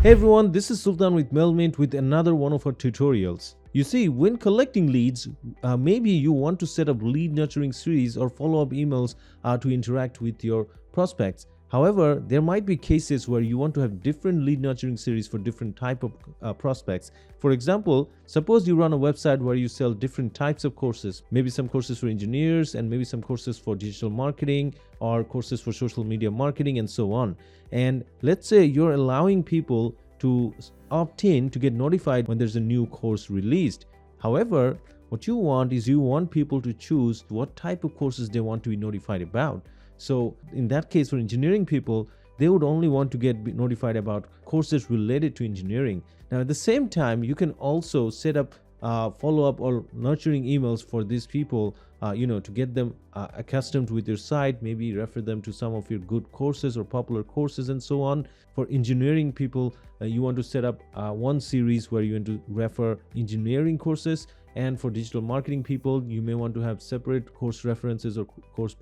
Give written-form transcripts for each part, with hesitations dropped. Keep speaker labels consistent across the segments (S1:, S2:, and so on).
S1: Hey everyone, this is Sultan with Mailmint with another one of our tutorials. You see, when collecting leads, maybe you want to set up lead nurturing series or follow-up emails to interact with your prospects. However, there might be cases where you want to have different lead nurturing series for different type of prospects. For example, suppose you run a website where you sell different types of courses, maybe some courses for engineers and maybe some courses for digital marketing or courses for social media marketing and so on. And let's say you're allowing people to opt in to get notified when there's a new course released. However, what you want is you want people to choose what type of courses they want to be notified about. So in that case, for engineering people, they would only want to get notified about courses related to engineering. Now, at the same time, you can also set up follow-up or nurturing emails for these people, to get them accustomed with your site, maybe refer them to some of your good courses or popular courses and so on. For engineering people, you want to set up one series where you want to refer engineering courses. And for digital marketing people, you may want to have separate course references or course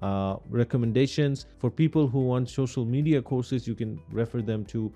S1: recommendations. For people who want social media courses, you can refer them to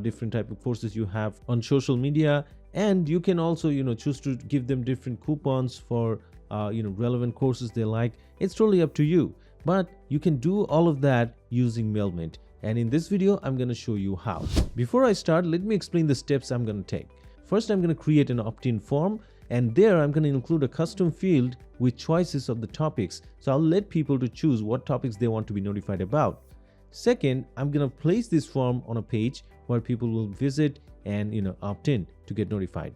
S1: different type of courses you have on social media. And you can also, choose to give them different coupons for, relevant courses they like. It's totally up to you. But you can do all of that using Mailmint. And in this video, I'm going to show you how. Before I start, let me explain the steps I'm going to take. First, I'm going to create an opt-in form. And there I'm going to include a custom field with choices of the topics. So I'll let people to choose what topics they want to be notified about. Second, I'm going to place this form on a page where people will visit and opt in to get notified.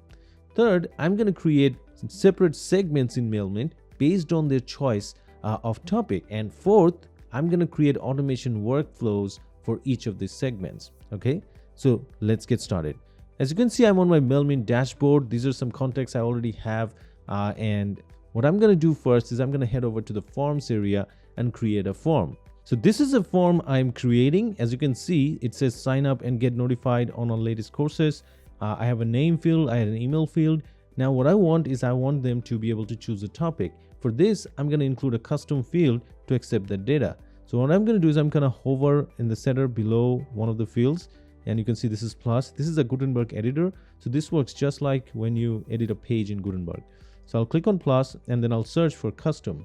S1: Third, I'm going to create separate segments in Mailmint based on their choice of topic. And fourth, I'm going to create automation workflows for each of these segments. Okay, so let's get started. As you can see, I'm on my Mailmint dashboard. These are some contacts I already have. And what I'm going to do first is I'm going to head over to the forms area and create a form. So this is a form I'm creating. As you can see, it says sign up and get notified on our latest courses. I have a name field. I have an email field. Now what I want is I want them to be able to choose a topic. For this, I'm going to include a custom field to accept that data. So what I'm going to do is I'm going to hover in the center below one of the fields. And you can see this is plus. This is a Gutenberg editor. So this works just like when you edit a page in Gutenberg. So I'll click on plus and then I'll search for custom.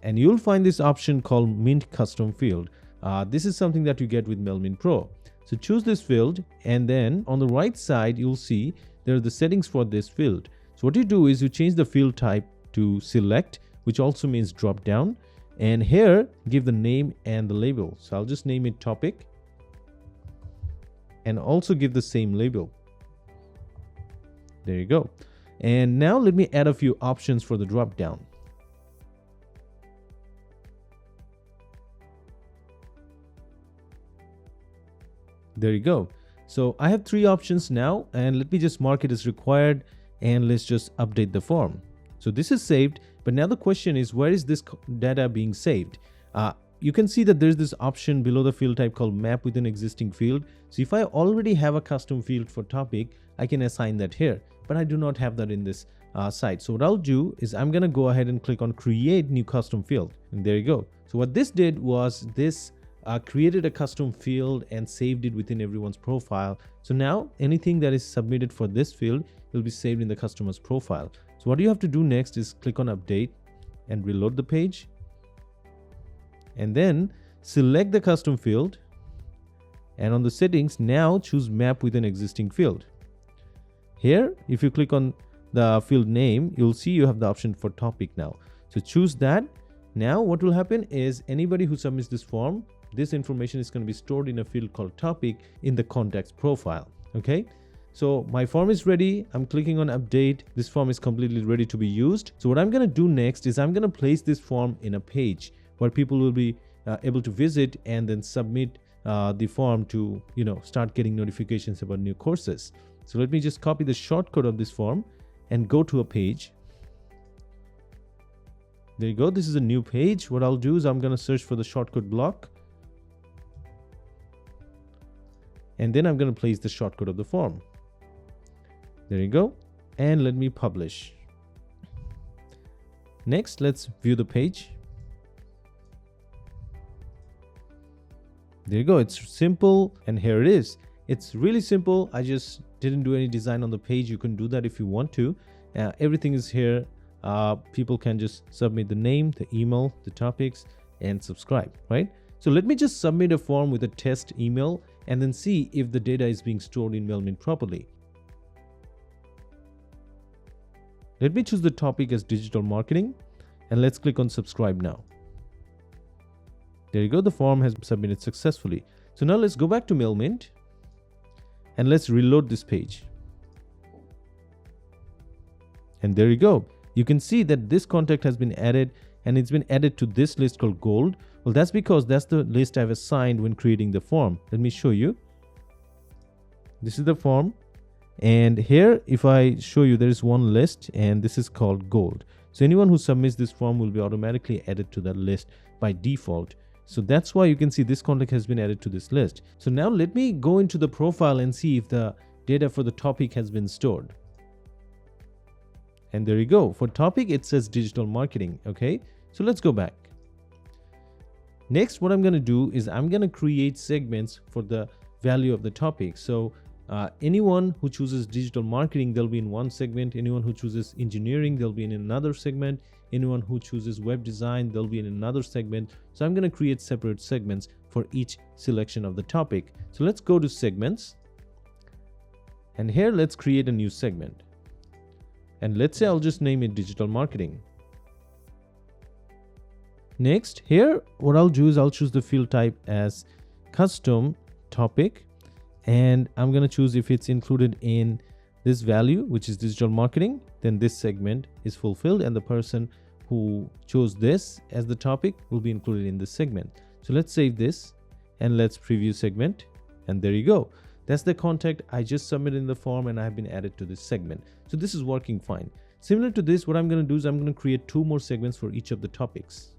S1: And you'll find this option called Mint Custom Field. This is something that you get with Mailmint Pro. So choose this field and then on the right side, you'll see there are the settings for this field. So what you do is you change the field type to select, which also means drop down. And here, give the name and the label. So I'll just name it topic. And also give the same label. There you go. And now let me add a few options for the drop down. There you go. So I have 3 options now, and let me just mark it as required and let's just update the form. So this is saved, but now the question is, where is this data being saved? You can see that there's this option below the field type called map with an existing field. So if I already have a custom field for topic, I can assign that here, but I do not have that in this site. So what I'll do is I'm going to go ahead and click on create new custom field. And there you go. So what this did was this created a custom field and saved it within everyone's profile. So now anything that is submitted for this field will be saved in the customer's profile. So what you have to do next is click on update and reload the page. And then select the custom field, and on the settings now choose map with an existing field. Here, if you click on the field name, you'll see you have the option for topic now. So choose that. Now what will happen is anybody who submits this form, this information is going to be stored in a field called topic in the contacts profile. Okay. So my form is ready. I'm clicking on update. This form is completely ready to be used. So what I'm going to do next is I'm going to place this form in a page where people will be able to visit and then submit the form to start getting notifications about new courses. So let me just copy the shortcode of this form and go to a page. There you go. This is a new page. What I'll do is I'm going to search for the shortcode block. And then I'm going to place the shortcode of the form. There you go. And let me publish. Next, let's view the page. There you go. It's simple. And here it is. It's really simple. I just didn't do any design on the page. You can do that if you want to. Everything is here. People can just submit the name, the email, the topics, and subscribe, right? So let me just submit a form with a test email and then see if the data is being stored in Mailmint properly. Let me choose the topic as digital marketing and let's click on subscribe now. There you go. The form has been submitted successfully. So now let's go back to Mailmint and let's reload this page. And there you go. You can see that this contact has been added and it's been added to this list called gold. Well, that's because that's the list I've assigned when creating the form. Let me show you. This is the form. And here, if I show you, there is one list and this is called gold. So anyone who submits this form will be automatically added to that list by default. So that's why you can see this contact has been added to this list. So now let me go into the profile and see if the data for the topic has been stored. And there you go. For topic, it says digital marketing. Okay, so let's go back. Next, what I'm going to do is I'm going to create segments for the value of the topic. So anyone who chooses digital marketing, they'll be in one segment. Anyone who chooses engineering, they'll be in another segment. Anyone who chooses web design, they'll be in another segment. So I'm going to create separate segments for each selection of the topic. So let's go to segments. And here, let's create a new segment. And let's say I'll just name it digital marketing. Next, here, what I'll do is I'll choose the field type as custom topic. And I'm going to choose if it's included in this value, which is digital marketing, then this segment is fulfilled and the person who chose this as the topic will be included in this segment. So let's save this and let's preview segment. And there you go. That's the contact I just submitted in the form and I've been added to this segment. So this is working fine. Similar to this, what I'm going to do is I'm going to create 2 more segments for each of the topics.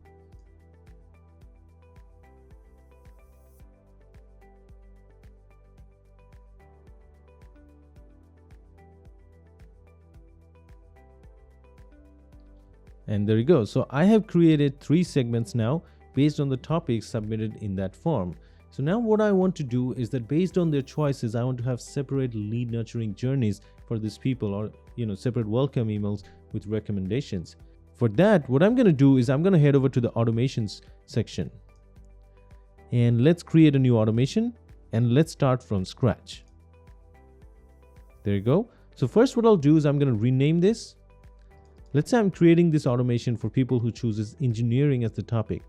S1: And there you go. So I have created 3 segments now based on the topics submitted in that form. So now what I want to do is that based on their choices, I want to have separate lead nurturing journeys for these people, or separate welcome emails with recommendations. For that, what I'm going to do is I'm going to head over to the automations section. And let's create a new automation and let's start from scratch. There you go. So first what I'll do is I'm going to rename this. Let's say I'm creating this automation for people who chooses engineering as the topic.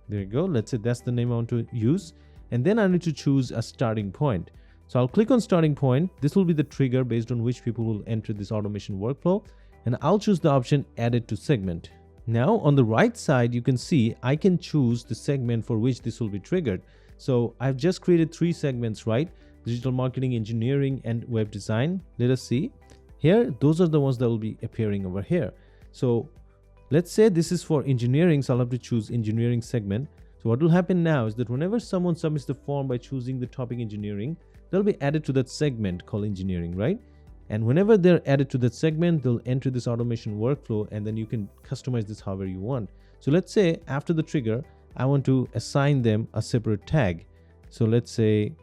S1: There you go. Let's say that's the name I want to use. And then I need to choose a starting point. So I'll click on starting point. This will be the trigger based on which people will enter this automation workflow. And I'll choose the option added to segment. Now on the right side, you can see I can choose the segment for which this will be triggered. So I've just created 3 segments, right? Digital marketing, engineering, and web design. Let us see. Here, those are the ones that will be appearing over here. So let's say this is for engineering, so I'll have to choose engineering segment. So what will happen now is that whenever someone submits the form by choosing the topic engineering, they'll be added to that segment called engineering, right? And whenever they're added to that segment, they'll enter this automation workflow and then you can customize this however you want. So let's say after the trigger, I want to assign them a separate tag. So let's say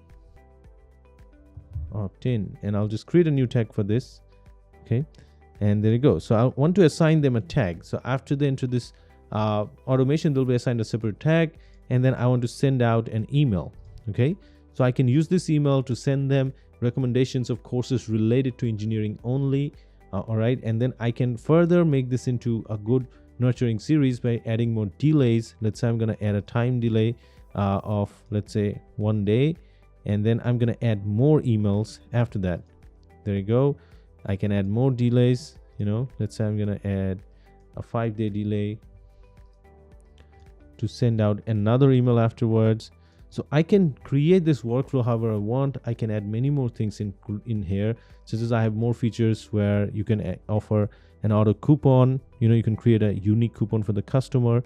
S1: opt-in, and I'll just create a new tag for this. Okay, and there you go. So I want to assign them a tag. So after they enter this automation, they'll be assigned a separate tag, and then I want to send out an email. Okay, so I can use this email to send them recommendations of courses related to engineering only. All right, and then I can further make this into a good nurturing series by adding more delays. Let's say I'm going to add a time delay of, let's say, 1 day. And then I'm going to add more emails after that. There you go. I can add more delays. Let's say I'm going to add a 5-day delay to send out another email afterwards. So I can create this workflow however I want. I can add many more things in here, such as I have more features where you can offer an auto coupon. You can create a unique coupon for the customer.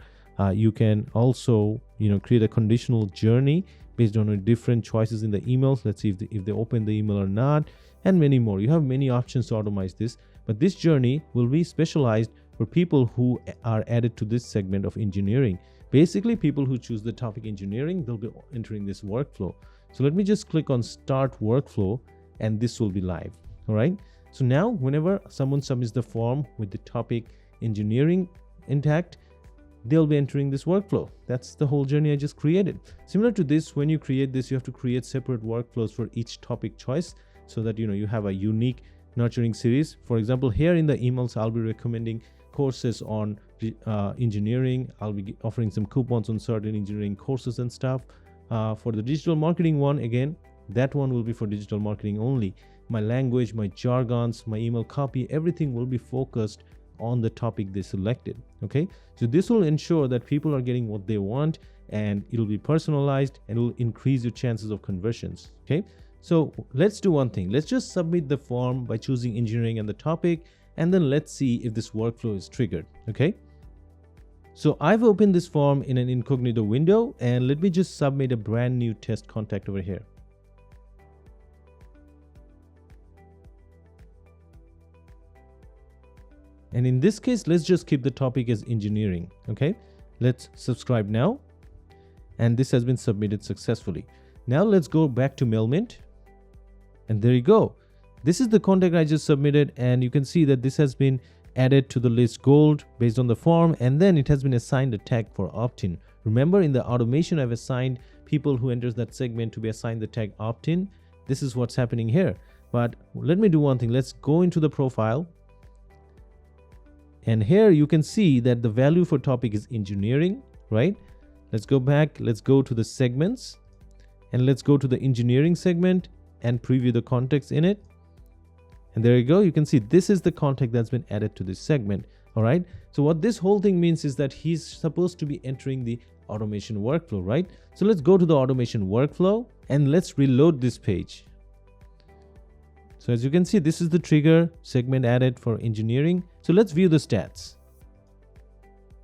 S1: You can also, create a conditional journey based on different choices in the emails. Let's see if they open the email or not, and many more. You have many options to automate this, but this journey will be specialized for people who are added to this segment of engineering. Basically, people who choose the topic engineering, they'll be entering this workflow. So let me just click on start workflow and this will be live. All right. So now whenever someone submits the form with the topic engineering intact, they'll be entering this workflow. That's the whole journey I just created. Similar to this, when you create this, you have to create separate workflows for each topic choice so that you have a unique nurturing series. For example, here in the emails, I'll be recommending courses on engineering. I'll be offering some coupons on certain engineering courses and stuff. For the digital marketing one, again, that one will be for digital marketing only. My language, my jargons, my email copy, everything will be focused on the topic they selected. Okay, so this will ensure that people are getting what they want, and it'll be personalized and it will increase your chances of conversions. Okay, so let's do one thing. Let's just submit the form by choosing engineering and the topic, and then let's see if this workflow is triggered. Okay, so I've opened this form in an incognito window, and let me just submit a brand new test contact over here. And in this case, let's just keep the topic as engineering. Okay, let's subscribe now. And this has been submitted successfully. Now let's go back to MailMint. And there you go. This is the contact I just submitted. And you can see that this has been added to the list gold based on the form. And then it has been assigned a tag for opt-in. Remember, in the automation, I've assigned people who enters that segment to be assigned the tag opt-in. This is what's happening here. But let me do one thing. Let's go into the profile. And here you can see that the value for topic is engineering, right? Let's go back. Let's go to the segments and let's go to the engineering segment and preview the context in it. And there you go. You can see this is the contact that's been added to this segment. All right. So what this whole thing means is that he's supposed to be entering the automation workflow, right? So let's go to the automation workflow and let's reload this page. So as you can see, this is the trigger segment added for engineering. So let's view the stats.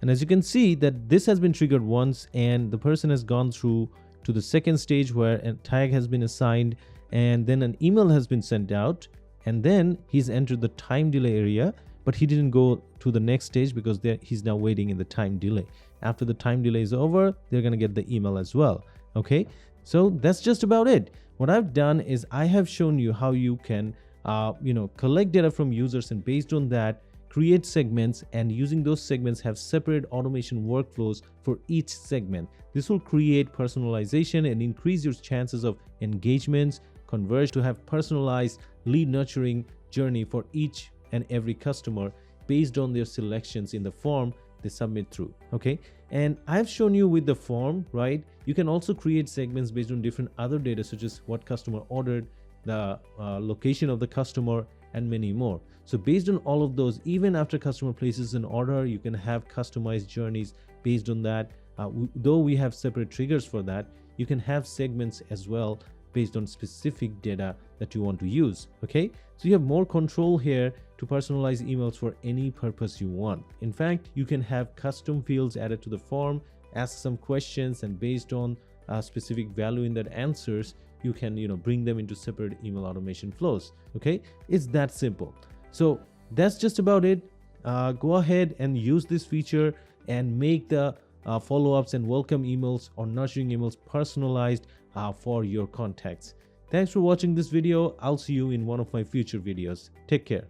S1: And as you can see that this has been triggered once and the person has gone through to the second stage where a tag has been assigned and then an email has been sent out, and then he's entered the time delay area, but he didn't go to the next stage because he's now waiting in the time delay. After the time delay is over, they're going to get the email as well. Okay, so that's just about it. What I've done is I have shown you how you can collect data from users, and based on that create segments, and using those segments have separate automation workflows for each segment. This will create personalization and increase your chances of engagements, converge to have personalized lead nurturing journey for each and every customer based on their selections in the form they submit through. Okay, and I've shown you with the form, right? You can also create segments based on different other data such as what customer ordered, the location of the customer, and many more. So based on all of those, even after customer places an order, you can have customized journeys based on that. Though we have separate triggers for that, you can have segments as well based on specific data that you want to use. Okay, so you have more control here to personalize emails for any purpose you want. In fact, you can have custom fields added to the form, ask some questions, and based on a specific value in that answers, you can bring them into separate email automation flows. Okay, it's that simple. So that's just about it. Go ahead and use this feature and make the follow-ups and welcome emails or nurturing emails personalized for your contacts. Thanks for watching this video. I'll see you in one of my future videos. Take care.